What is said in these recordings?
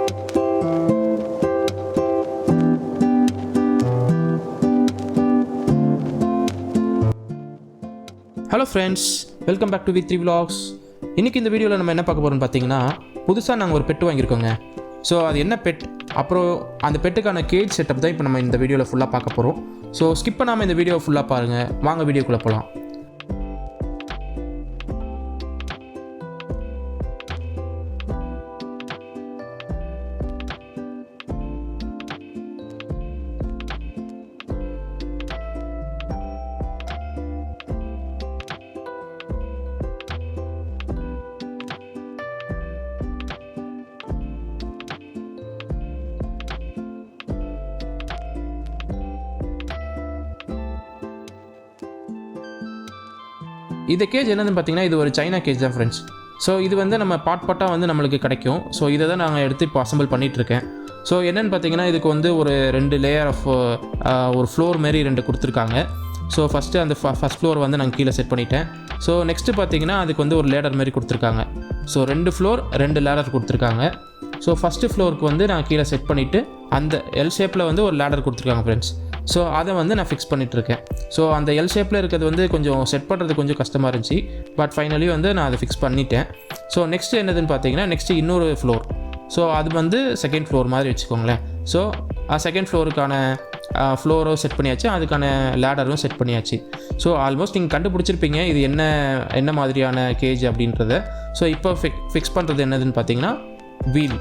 Hello friends, welcome back to V3 Vlogs. இன்றைக்கி இந்த வீடியோவில் நம்ம என்ன பார்க்க போகிறோம்னு பார்த்தீங்கன்னா, புதுசாக நாங்கள் ஒரு பெட்டு வாங்கியிருக்கோங்க. ஸோ அது என்ன பெட், அப்புறம் அந்த பெட்டுக்கான கேஜ் செட்டப் தான் இப்போ நம்ம இந்த வீடியோவில் ஃபுல்லாக பார்க்க போகிறோம். ஸோ ஸ்கிப் பண்ணாமல் இந்த வீடியோ ஃபுல்லாக பாருங்கள். வாங்க வீடியோக்குள்ளே போகலாம். இந்த கேஜ் என்னதுன்னு பார்த்தீங்கன்னா, இது ஒரு சைனா கேஜ் தான் ஃப்ரெண்ட்ஸ். ஸோ இது வந்து நம்ம பாட்டாக வந்து நம்மளுக்கு கிடைக்கும். ஸோ இதை தான் நாங்கள் எடுத்து இப்போ அசம்பிள் பண்ணிகிட்ருக்கேன். ஸோ என்னென்னு பார்த்தீங்கன்னா, இதுக்கு வந்து ஒரு 2 லேயர் ஆஃப் ஒரு ஃப்ளோர் மாரி 2 கொடுத்துருக்காங்க. ஸோ ஃபஸ்ட்டு அந்த ஃபஸ்ட் ஃப்ளோர் வந்து நாங்கள் கீழே செட் பண்ணிட்டேன். ஸோ நெக்ஸ்ட்டு பார்த்தீங்கன்னா, அதுக்கு வந்து ஒரு லேடர் மாரி கொடுத்துருக்காங்க. ஸோ 2 ஃப்ளோர் 2 லேடர் கொடுத்துருக்காங்க. ஸோ ஃபஸ்ட்டு ஃப்ளோருக்கு வந்து நான் கீழே செட் பண்ணிவிட்டு அந்த எல் ஷேப்பில் வந்து ஒரு லேடர் கொடுத்துருக்காங்க ஃப்ரெண்ட்ஸ். ஸோ அதை வந்து நான் ஃபிக்ஸ் பண்ணிகிட்ருக்கேன். ஸோ அந்த எல் ஷேப்பில் இருக்கிறது வந்து கொஞ்சம் செட் பண்ணுறது கொஞ்சம் கஷ்டமாக இருந்துச்சு. பட் ஃபைனலி வந்து நான் அதை ஃபிக்ஸ் பண்ணிட்டேன். ஸோ நெக்ஸ்ட்டு என்னதுன்னு பார்த்தீங்கன்னா, நெக்ஸ்ட்டு இன்னொரு ஃப்ளோர். ஸோ அது வந்து செகண்ட் ஃப்ளோர் மாதிரி வச்சுக்கோங்களேன். ஸோ செகண்ட் ஃப்ளோருக்கான ஃப்ளோரும் செட் பண்ணியாச்சு, அதுக்கான லேடரும் செட் பண்ணியாச்சு. ஸோ ஆல்மோஸ்ட் நீங்கள் கண்டுபிடிச்சிருப்பீங்க இது என்ன மாதிரியான கேஜ் அப்படின்றத. ஸோ இப்போ ஃபிக்ஸ் பண்ணுறது என்னதுன்னு பார்த்தீங்கன்னா, வீல்.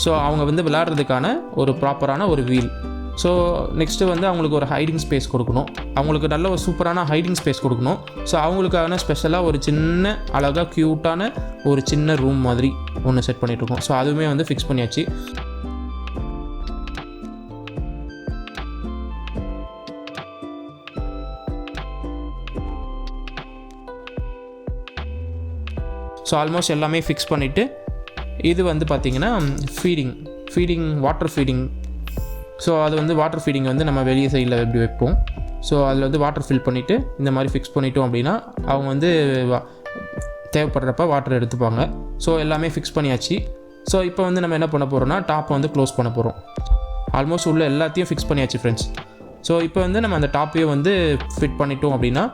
ஸோ அவங்க வந்து விளையாடுறதுக்கான ஒரு ப்ராப்பரான ஒரு வீல். ஸோ நெக்ஸ்ட்டு வந்து அவங்களுக்கு ஒரு ஹைடிங் ஸ்பேஸ் கொடுக்கணும். அவங்களுக்கு நல்ல ஒரு சூப்பரான ஹைடிங் ஸ்பேஸ் கொடுக்கணும். ஸோ அவங்களுக்கான ஸ்பெஷலாக ஒரு சின்ன அழகாக க்யூட்டான ஒரு சின்ன ரூம் மாதிரி ஒன்று செட் பண்ணிகிட்ருக்கோம். ஸோ அதுவுமே வந்து ஃபிக்ஸ் பண்ணியாச்சு. ஸோ ஆல்மோஸ்ட் எல்லாமே ஃபிக்ஸ் பண்ணிவிட்டு, இது வந்து பார்த்திங்கன்னா ஃபீடிங் வாட்டர் ஃபீடிங். ஸோ அது வந்து வாட்டர் ஃபீடிங் வந்து நம்ம வெளியே சைடில் எப்படி வைப்போம். ஸோ அதில் வந்து வாட்டர் ஃபில் பண்ணிவிட்டு இந்த மாதிரி ஃபிக்ஸ் பண்ணிட்டோம் அப்படின்னா அவங்க வந்து தேவைப்படுறப்ப வாட்டர் எடுத்துப்பாங்க. ஸோ எல்லாமே ஃபிக்ஸ் பண்ணியாச்சு. ஸோ இப்போ வந்து நம்ம என்ன பண்ண போகிறோம்னா, டாப்பை வந்து க்ளோஸ் பண்ண போகிறோம். ஆல்மோஸ்ட் உள்ள எல்லாத்தையும் ஃபிக்ஸ் பண்ணியாச்சு ஃப்ரெண்ட்ஸ். ஸோ இப்போ வந்து நம்ம அந்த டாப்பையும் வந்து ஃபிட் பண்ணிட்டோம் அப்படின்னா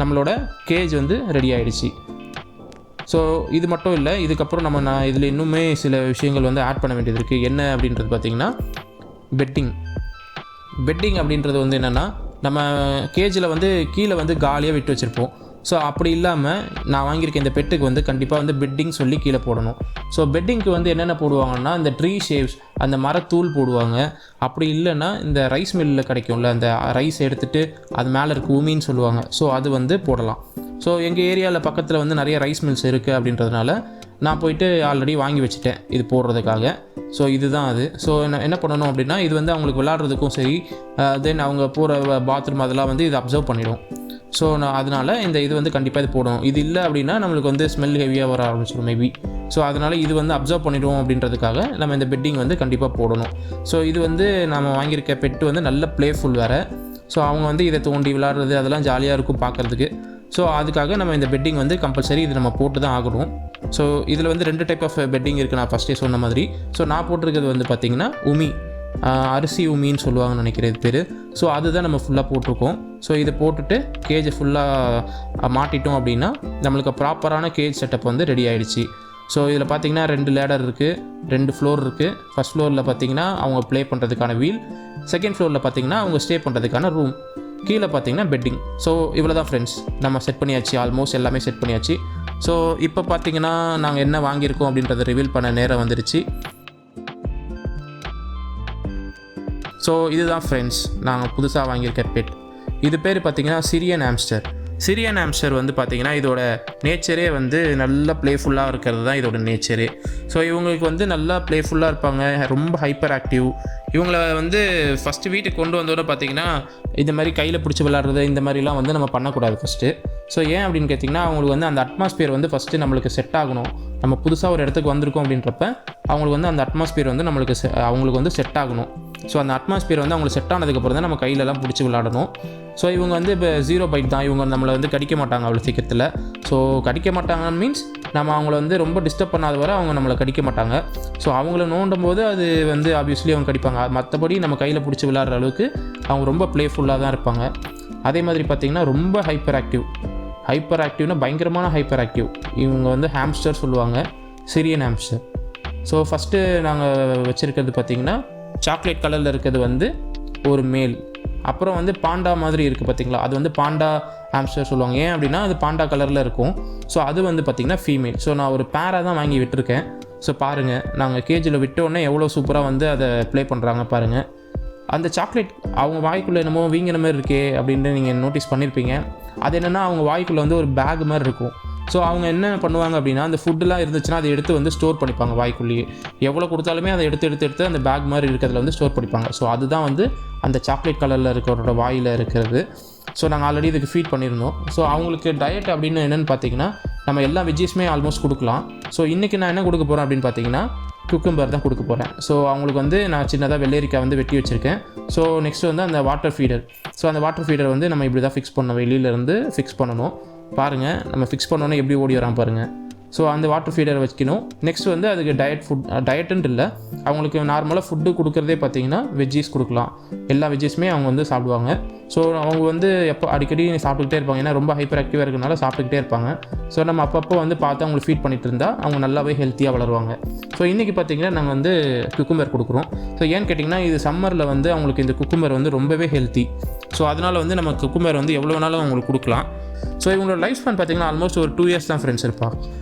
நம்மளோட கேஜ் வந்து ரெடி ஆகிடுச்சு. ஸோ இது மட்டும் இல்லை, இதுக்கப்புறம் நான் இதில் இன்னுமே சில விஷயங்கள் வந்து ஆட் பண்ண வேண்டியது இருக்குது. என்ன அப்படின்றது பார்த்திங்கன்னா, பெட்டிங் அப்படின்றது வந்து என்னென்னா, நம்ம கேஜில் வந்து கீழே வந்து காலியாக விட்டு வச்சுருப்போம். ஸோ அப்படி இல்லாமல் நான் வாங்கியிருக்க இந்த பெட்டுக்கு வந்து கண்டிப்பாக வந்து பெட்டிங் சொல்லி கீழே போடணும். ஸோ பெட்டிங்க்கு வந்து என்னென்ன போடுவாங்கன்னா, இந்த ட்ரீ ஷேப்ஸ், அந்த மரத்தூள் போடுவாங்க. அப்படி இல்லைன்னா இந்த ரைஸ் மில்லில் கிடைக்கும்ல, அந்த ரைஸ் எடுத்துகிட்டு அது மேலே இருக்க உமின்னு சொல்லுவாங்க. ஸோ அது வந்து போடலாம். ஸோ எங்கள் ஏரியாவில் பக்கத்தில் வந்து நிறைய ரைஸ் மில்ஸ் இருக்குது அப்படின்றதுனால நான் போயிட்டு ஆல்ரெடி வாங்கி வச்சுட்டேன் இது போடுறதுக்காக. ஸோ இதுதான் அது. ஸோ என்ன பண்ணணும் அப்படின்னா, இது வந்து அவங்களுக்கு விளாட்றதுக்கும் சரி, தென் அவங்க போகிற பாத்ரூம் அதெல்லாம் வந்து இது அப்சர்வ் பண்ணிடும். ஸோ அதனால் இது வந்து கண்டிப்பாக இது போடணும். இது இல்லை அப்படின்னா நம்மளுக்கு வந்து ஸ்மெல் ஹெவியாக வர ஆரம்பிச்சிடும் மேபி. ஸோ அதனால் இது வந்து அப்சர்வ் பண்ணிவிடுவோம் அப்படின்றதுக்காக நம்ம இந்த பெட்டிங் வந்து கண்டிப்பாக போடணும். ஸோ இது வந்து நம்ம வாங்கியிருக்க பெட்டு வந்து நல்ல ப்ளேஃபுல் வேறு. ஸோ அவங்க வந்து இதை தோண்டி விளாட்றது அதெல்லாம் ஜாலியாக இருக்கும் பார்க்குறதுக்கு. ஸோ அதுக்காக நம்ம இந்த பெட்டிங் வந்து கம்பல்சரி இது நம்ம போட்டு தான் ஆகணும். ஸோ இதில் வந்து 2 டைப் ஆஃப் பெட்டிங் இருக்குது, நான் ஃபஸ்ட்டே சொன்ன மாதிரி. ஸோ நான் போட்டிருக்கிறது வந்து பார்த்திங்கன்னா உமி, அரிசி உமின்னு சொல்லுவாங்கன்னு நினைக்கிறேன் இது பேர். ஸோ அதுதான் நம்ம ஃபுல்லாக போட்டிருக்கோம். ஸோ இதை போட்டுட்டு கேஜை ஃபுல்லாக மாட்டிட்டோம் அப்படின்னா நம்மளுக்கு ப்ராப்பரான கேஜ் செட்டப் வந்து ரெடி ஆகிடுச்சு. ஸோ இதில் பார்த்திங்கன்னா 2 லேடர் இருக்குது, 2 ஃப்ளோர் இருக்குது. ஃபஸ்ட் ஃப்ளோரில் பார்த்திங்கன்னா அவங்க ப்ளே பண்ணுறதுக்கான வீல், செகண்ட் ஃப்ளோரில் பார்த்திங்கன்னா அவங்க ஸ்டே பண்ணுறதுக்கான ரூம், கீழே பார்த்திங்கன்னா பெட்டிங். ஸோ இவ்வளோ தான் ஃப்ரெண்ட்ஸ், நம்ம செட் பண்ணியாச்சு. ஆல்மோஸ்ட் எல்லாமே செட் பண்ணியாச்சு. ஸோ இப்போ பார்த்திங்கன்னா நாங்கள் என்ன வாங்கியிருக்கோம் அப்படின்றத ரிவீல் பண்ண நேரம் வந்துடுச்சு. ஸோ இதுதான் ஃப்ரெண்ட்ஸ் நாங்கள் புதுசாக வாங்கியிருக்க பெட். இது பேர் பார்த்திங்கன்னா சிரியன் ஆம்ஸ்டர் வந்து பார்த்திங்கன்னா இதோட நேச்சரே வந்து நல்லா ப்ளேஃபுல்லாக இருக்கிறது தான் இதோட நேச்சரே. ஸோ இவங்களுக்கு வந்து நல்லா ப்ளேஃபுல்லாக இருப்பாங்க, ரொம்ப ஹைப்பர் ஆக்டிவ். இவங்கள வந்து ஃபஸ்ட்டு வீட்டுக்கு கொண்டு வந்தோட பார்த்திங்கன்னா இந்த மாதிரி கையில் பிடிச்சி விளாட்றது இந்த மாதிரிலாம் வந்து நம்ம பண்ணக்கூடாது ஃபஸ்ட்டு. ஸோ ஏன் அப்படின்னு கேட்டிங்கன்னா, அவங்களுக்கு வந்து அந்த அட்மாஸ்பியர் வந்து ஃபஸ்ட்டு நம்மளுக்கு செட் ஆகணும். நம்ம புதுசாக ஒரு இடத்துக்கு வந்திருக்கோம் அப்படின்றப்ப அவங்களுக்கு வந்து அந்த அட்மாஸ்பியர் வந்து அவங்களுக்கு வந்து செட் ஆகணும். ஸோ அந்த அட்மாஸ்பியர் வந்து அவங்களுக்கு செட் ஆனதுக்கப்புறம் தான் நம்ம கையிலலாம் பிடிச்சி விளாடணும். ஸோ இவங்க வந்து இப்போ 0 பைட் தான், இவங்க நம்மளை வந்து கடிக்க மாட்டாங்க அவ்வளோ சீக்கிரத்தில். ஸோ கடிக்க மாட்டாங்கன்னு மீன்ஸ் நம்ம அவங்கள வந்து ரொம்ப டிஸ்டர்ப் பண்ணாத வரை அவங்க நம்மளை கடிக்க மாட்டாங்க. ஸோ அவங்கள நோண்டும் போது அது வந்து ஆப்வியஸ்லி அவங்க கடிப்பாங்க. மற்றபடி நம்ம கையில் பிடிச்சி விளையாடுற அளவுக்கு அவங்க ரொம்ப ப்ளேஃபுல்லாக தான் இருப்பாங்க. அதே மாதிரி பார்த்திங்கன்னா ரொம்ப ஹைப்பர் ஆக்டிவ்னா பயங்கரமான ஹைப்பர் ஆக்டிவ். இவங்க வந்து ஹாம்ஸ்டர் சொல்லுவாங்க, சிரியன் ஹாம்ஸ்டர். ஸோ ஃபஸ்ட்டு நாங்கள் வச்சுருக்கிறது பார்த்திங்கன்னா சாக்லேட் கலரில் இருக்கிறது வந்து ஒரு மேல். அப்புறம் வந்து பாண்டா மாதிரி இருக்குது பார்த்திங்களா, அது வந்து பாண்டா ஹாம்ஸ்டர் சொல்லுவாங்க. ஏன் அப்படின்னா அது பாண்டா கலரில் இருக்கும். ஸோ அது வந்து பார்த்திங்கன்னா ஃபீமேல். ஸோ நான் ஒரு பேராக தான் வாங்கி விட்டுருக்கேன். ஸோ பாருங்கள், நாங்கள் கேஜில் விட்டோடனே எவ்வளோ சூப்பராக வந்து அதை ப்ளே பண்ணுறாங்க பாருங்கள். அந்த சாக்லேட் அவங்க வாய்க்குள்ளே என்னமோ வீங்கின மாதிரி இருக்கே அப்படின்னு நீங்கள் நோட்டீஸ் பண்ணியிருப்பீங்க. அது என்னென்னா அவங்க வாய்க்குள்ளே வந்து ஒரு பேக் மாதிரி இருக்கும். ஸோ அவங்க என்ன பண்ணுவாங்க அப்படின்னா, அந்த ஃபுட்டுலாம் இருந்துச்சுன்னா அதை எடுத்து வந்து ஸ்டோர் பண்ணிப்பாங்க வாய்க்குள்ளேயே. எவ்வளோ கொடுத்தாலுமே அதை எடுத்து அந்த பேக் மாதிரி இருக்கிறதுல வந்து ஸ்டோர் பண்ணிப்பாங்க. ஸோ அதுதான் வந்து அந்த சாக்லேட் கலரில் இருக்கிறோட வாயில் இருக்கிறது. ஸோ நாங்கள் ஆல்ரெடி இதுக்கு ஃபீட் பண்ணியிருந்தோம். ஸோ அவங்களுக்கு டயட் அப்படின்னு என்னென்னு பார்த்தீங்கன்னா, நம்ம எல்லா வெஜ்ஜஸுமே ஆல்மோஸ்ட் கொடுக்கலாம். ஸோ இன்றைக்கி நான் என்ன கொடுக்க போகிறேன் அப்படின்னு பார்த்தீங்கன்னா, குக்கும்பர் தான் கொடுக்க போகிறேன். ஸோ அவங்களுக்கு வந்து நான் சின்னதாக வெள்ளரிக்காய் வந்து வெட்டி வச்சுருக்கேன். ஸோ நெக்ஸ்ட்டு வந்து அந்த வாட்டர் ஃபீடர். ஸோ அந்த வாட்டர் ஃபீடர் வந்து நம்ம இப்படி தான் ஃபிக்ஸ் பண்ணணும், வெளியிலேருந்து ஃபிக்ஸ் பண்ணணும். பாருங்கள், நம்ம ஃபிக்ஸ் பண்ணோன்னே எப்படி ஓடி வரான் பாருங்கள். ஸோ அந்த வாட்டர் ஃபீடரை வைக்கணும். நெக்ஸ்ட் வந்து அதுக்கு டயட்டுன்ட்டு இல்லை, அவங்களுக்கு நார்மலாக ஃபுட்டு கொடுக்குறதே பார்த்தீங்கன்னா வெஜ்ஜீஸ் கொடுக்கலாம். எல்லா வெஜ்ஜீஸுமே அவங்க வந்து சாப்பிடுவாங்க. ஸோ அவங்க வந்து எப்போ அடிக்கடி சாப்பிட்டுக்கிட்டே இருப்பாங்க. ஏன்னா ரொம்ப ஹைப்பர் ஆக்டிவாக இருக்கனால சாப்பிட்டுக்கிட்டே இருப்பாங்க. ஸோ நம்ம அப்பப்போ வந்து பார்த்து அவங்களுக்கு ஃபீட் பண்ணிட்டு இருந்தால் அவங்க நல்லாவே ஹெல்த்தியாக வளருவாங்க. ஸோ இன்றைக்கி பார்த்திங்கன்னா நாங்கள் வந்து குக்கும்பர் கொடுக்குறோம். ஸோ ஏன்னு கேட்டிங்கன்னா, இது சம்மரில் வந்து அவங்களுக்கு இந்த குக்கும்பர் வந்து ரொம்பவே ஹெல்த்தி. ஸோ அதனால் வந்து நம்ம குக்கும்பர் வந்து எவ்வளோ வேணாலும் அவங்களுக்கு கொடுக்கலாம். ஸோ இவங்களோட லைஃப் ஸ்பேன் பார்த்திங்கன்னா ஆல்மோஸ்ட் ஒரு 2 இயர்ஸ் தான் ஃப்ரெண்ட்ஸ் இருப்பாங்க.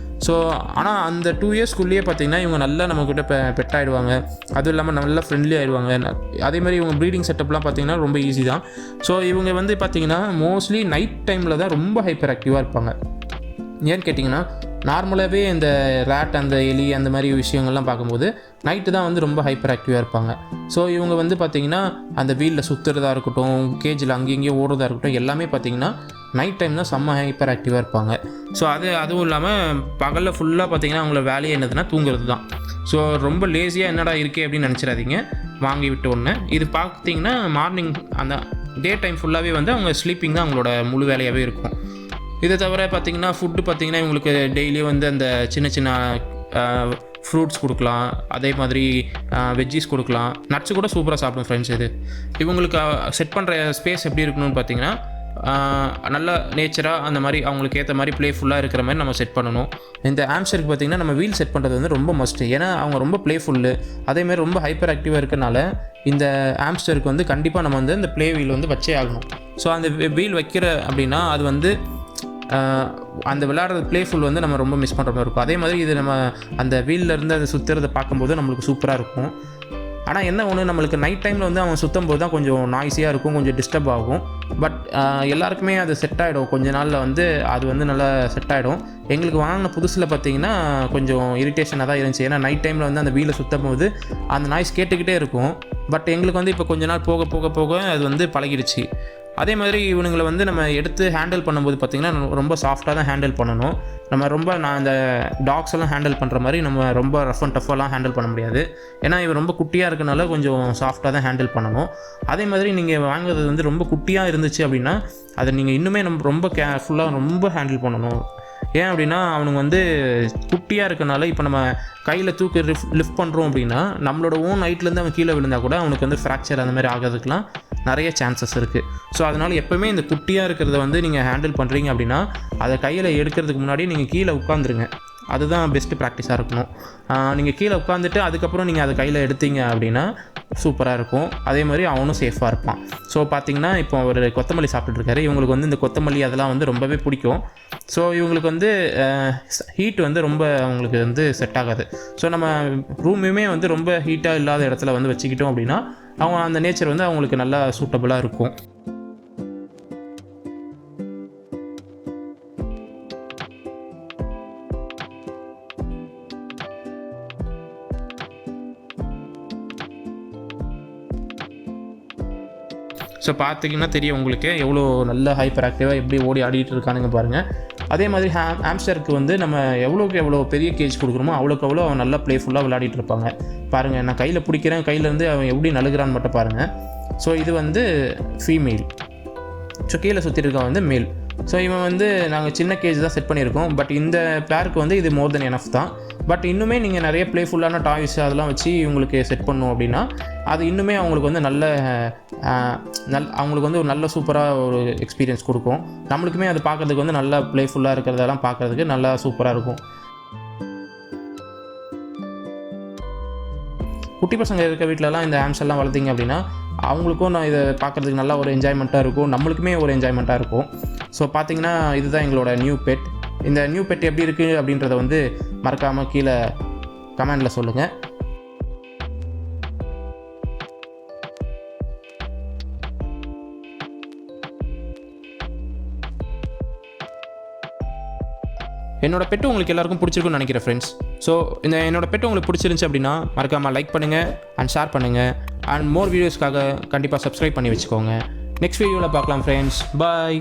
ஸோ ஆனால் அந்த 2 இயர்ஸ்க்குள்ளேயே பார்த்திங்கன்னா இவங்க நல்லா நம்மக்கிட்ட பெட் ஆகிடுவாங்க. அதுவும் இல்லாமல் நல்லா ஃப்ரெண்ட்லி ஆகிடுவாங்க. அதேமாதிரி இவங்க ப்ரீடிங் செட்டப்லாம் பார்த்திங்கன்னா ரொம்ப ஈஸி தான். ஸோ இவங்க வந்து பார்த்திங்கன்னா மோஸ்ட்லி நைட் டைமில் தான் ரொம்ப ஹைப்பர் ஆக்டிவாக இருப்பாங்க. ஏன்னு கேட்டிங்கன்னா, நார்மலாகவே இந்த ரேட், அந்த எலி, அந்த மாதிரி விஷயங்கள்லாம் பார்க்கும்போது நைட்டு தான் வந்து ரொம்ப ஹைப்பர் ஆக்டிவாக இருப்பாங்க. ஸோ இவங்க வந்து பார்த்திங்கன்னா அந்த வீலில் சுற்றுறதா இருக்கட்டும், கேஜில் அங்கேயும் ஓடுறதா இருக்கட்டும், எல்லாமே பார்த்திங்கன்னா நைட் டைம் தான் செம்ம ஹைப்பர் ஆக்டிவாக இருப்பாங்க. ஸோ அதுவும் இல்லாமல் பகலில் ஃபுல்லாக பார்த்திங்கன்னா அவங்கள வேலையே என்னதுன்னா தூங்குறது தான். ஸோ ரொம்ப லேசியாக என்னடா இருக்கே அப்படின்னு நினச்சிடாதீங்க வாங்கி விட்டு ஒன்று. இது பார்த்திங்கன்னா மார்னிங் அந்த டே டைம் ஃபுல்லாகவே வந்து அவங்க ஸ்லீப்பிங் தான் அவங்களோட முழு வேலையாகவே இருக்கும். இதை தவிர பார்த்திங்கன்னா ஃபுட்டு பார்த்திங்கன்னா இவங்களுக்கு டெய்லியும் வந்து அந்த சின்ன சின்ன ஃப்ரூட்ஸ் கொடுக்கலாம். அதே மாதிரி வெஜ்ஜீஸ் கொடுக்கலாம். நட்ஸ் கூட சூப்பராக சாப்பிடும் ஃப்ரெண்ட்ஸ். இது இவங்களுக்கு செட் பண்ணுற ஸ்பேஸ் எப்படி இருக்கணும்னு பார்த்திங்கன்னா, நல்ல நேச்சராக அந்த மாதிரி அவங்களுக்கு ஏற்ற மாதிரி ப்ளேஃபுல்லாக இருக்கிற மாதிரி நம்ம செட் பண்ணணும். இந்த ஹாம்ஸ்டருக்கு பார்த்திங்கன்னா நம்ம வீல் செட் பண்ணுறது வந்து ரொம்ப மஸ்ட்டு. ஏன்னா அவங்க ரொம்ப ப்ளேஃபுல்லு, அதேமாதிரி ரொம்ப ஹைப்பர் ஆக்டிவாக இருக்கனால இந்த ஹாம்ஸ்டருக்கு வந்து கண்டிப்பாக நம்ம வந்து இந்த ப்ளே வீல் வந்து வச்சே ஆகணும். ஸோ அந்த வீல் வைக்கிற அப்படின்னா அது வந்து அந்த விளையாடுறது ப்ளேஃபுல் வந்து நம்ம ரொம்ப மிஸ் பண்ணுற மாதிரி இருக்கும். அதே மாதிரி இது நம்ம அந்த வீல்லேருந்து அதை சுற்றுறதை பார்க்கும்போது நம்மளுக்கு சூப்பராக இருக்கும். ஆனால் என்ன ஒன்று, நம்மளுக்கு நைட் டைமில் வந்து அவன் சுற்றும் போது தான் கொஞ்சம் நாய்ஸியாக இருக்கும், கொஞ்சம் டிஸ்டர்ப் ஆகும். பட் எல்லாருக்குமே அது செட் ஆகிடும். கொஞ்ச நாளில் வந்து அது வந்து நல்லா செட் ஆகிடும். எங்களுக்கு வாங்கின புதுசில் பார்த்திங்கன்னா கொஞ்சம் இரிட்டேஷனாக தான் இருந்துச்சு. ஏன்னா நைட் டைமில் வந்து அந்த வீலை சுற்றும் போது அந்த நாய்ஸ் கேட்டுக்கிட்டே இருக்கும். பட் எங்களுக்கு வந்து இப்போ கொஞ்ச நாள் போக போக போக அது வந்து பழகிடுச்சு. அதே மாதிரி இவனுங்களை வந்து நம்ம எடுத்து ஹேண்டில் பண்ணும்போது பார்த்திங்கன்னா ரொம்ப சாஃப்டாக தான் ஹேண்டில் பண்ணணும். நம்ம ரொம்ப அந்த டாக்ஸ் எல்லாம் ஹேண்டில் பண்ணுற மாதிரி நம்ம ரொம்ப ரஃப் அண்ட் டஃப்பாலாம் ஹேண்டில் பண்ண முடியாது. ஏன்னா இவன் ரொம்ப குட்டியாக இருக்கனால கொஞ்சம் சாஃப்டாக தான் ஹேண்டில் பண்ணணும். அதே மாதிரி நீங்கள் வாங்குறது வந்து ரொம்ப குட்டியாக இருந்துச்சு அப்படின்னா அதை நீங்கள் இன்னுமே நம்ம ரொம்ப கேர்ஃபுல்லாக ரொம்ப ஹேண்டில் பண்ணணும். ஏன் அப்படின்னா அவனுங்க வந்து குட்டியாக இருக்கனால இப்போ நம்ம கையில் தூக்கி லிஃப்ட் பண்ணுறோம் அப்படின்னா நம்மளோட ஓன் ஹைட்லேருந்து அவன் கீழே விழுந்தால் கூட அவனுக்கு வந்து ஃப்ராக்சர் அந்த மாதிரி ஆகிறதுக்கெலாம் நிறைய சான்சஸ் இருக்குது. ஸோ அதனால் எப்போவுமே இந்த குட்டியாக இருக்கிறத வந்து நீங்கள் ஹேண்டில் பண்ணுறீங்க அப்படின்னா அதை கையில் எடுக்கிறதுக்கு முன்னாடி நீங்கள் கீழே உட்காந்துருங்க. அதுதான் பெஸ்ட்டு ப்ராக்டிஸாக இருக்கணும். நீங்கள் கீழே உட்காந்துட்டு அதுக்கப்புறம் நீங்கள் அதை கையில் எடுத்தீங்க அப்படின்னா சூப்பராக இருக்கும். அதே மாதிரி அவனும் சேஃபாக இருப்பான். ஸோ பார்த்திங்கன்னா இப்போ அவர் கொத்தமல்லி சாப்பிட்டுருக்காரு. இவங்களுக்கு வந்து இந்த கொத்தமல்லி அதெல்லாம் வந்து ரொம்பவே பிடிக்கும். ஸோ இவங்களுக்கு வந்து ஹீட் வந்து ரொம்ப அவங்களுக்கு வந்து செட் ஆகாது. ஸோ நம்ம ரூமுமே வந்து ரொம்ப ஹீட்டாக இல்லாத இடத்துல வந்து வச்சுக்கிட்டோம் அப்படின்னா அவங்க அந்த நேச்சர் வந்து அவங்களுக்கு நல்லா சூட்டபுளாக இருக்கும். ஸோ பார்த்திங்கன்னா தெரியும் உங்களுக்கு எவ்வளோ நல்ல ஹைப்பர் ஆக்டிவாக எப்படி ஓடி ஆடிட்டு இருக்கானுங்க பாருங்கள். அதே மாதிரி ஹாம்ஸ்டருக்கு வந்து நம்ம எவ்வளோக்கு எவ்வளோ பெரிய கேஜ் கொடுக்குறோமோ அவ்வளோக்கு அவ்வளோ அவன் நல்லா ப்ளேஃபுல்லாக விளையாடிட்டு இருப்பாங்க. பாருங்கள், நான் கையில் பிடிக்கிறேன், கையிலேருந்து அவன் எப்படி நழுகிறான்னு மட்டும் பாருங்கள். ஸோ இது வந்து ஃபீமேல். ஸோ கீழே சுற்றி இருக்க வந்து மேல். ஸோ இவன் வந்து நாங்கள் சின்ன கேஜ் தான் செட் பண்ணியிருக்கோம். பட் இந்த பேருக்கு வந்து இது மோர் தென் எனஃப் தான். பட் இன்னுமே நீங்கள் நிறைய ப்ளேஃபுல்லான டாய்ஸ் அதெல்லாம் வச்சு இவங்களுக்கு செட் பண்ணணும் அப்படின்னா அது இன்னுமே அவங்களுக்கு வந்து அவங்களுக்கு வந்து ஒரு நல்ல சூப்பராக ஒரு எக்ஸ்பீரியன்ஸ் கொடுக்கும். நம்மளுக்குமே அது பார்க்குறதுக்கு வந்து நல்லா ப்ளேஃபுல்லாக இருக்கிறதெல்லாம் பார்க்குறதுக்கு நல்லா சூப்பராக இருக்கும். குட்டி பசங்க இருக்க வீட்டிலலாம் இந்த ஹாம்ஸ்டர்லாம் வளர்த்திங்க அப்படின்னா அவங்களுக்கும் நான் இதை பார்க்குறதுக்கு நல்லா ஒரு என்ஜாய்மெண்ட்டாக இருக்கும், நம்மளுக்குமே ஒரு என்ஜாய்மெண்ட்டாக இருக்கும். ஸோ பார்த்தீங்கன்னா இதுதான் எங்களோட நியூ பெட். இந்த நியூ பெட் எப்படி இருக்குது அப்படின்றத வந்து மறக்காமல் கீழே கமெண்டில் சொல்லுங்கள். என்னோட பெட்டு உங்களுக்கு எல்லாருக்கும் பிடிச்சிருக்குன்னு நினைக்கிறேன் ஃப்ரெண்ட்ஸ். ஸோ என்னோட பெட்டு உங்களுக்கு பிடிச்சிருந்துச்சி அப்படின்னா மறக்காமல் லைக் பண்ணுங்கள் அண்ட் ஷேர் பண்ணுங்கள். அண்ட் மோர் வீடியோஸ்க்காக கண்டிப்பாக சப்ஸ்கிரைப் பண்ணி வச்சுக்கோங்க. நெக்ஸ்ட் வீடியோவில் பார்க்கலாம் ஃப்ரெண்ட்ஸ். பாய்.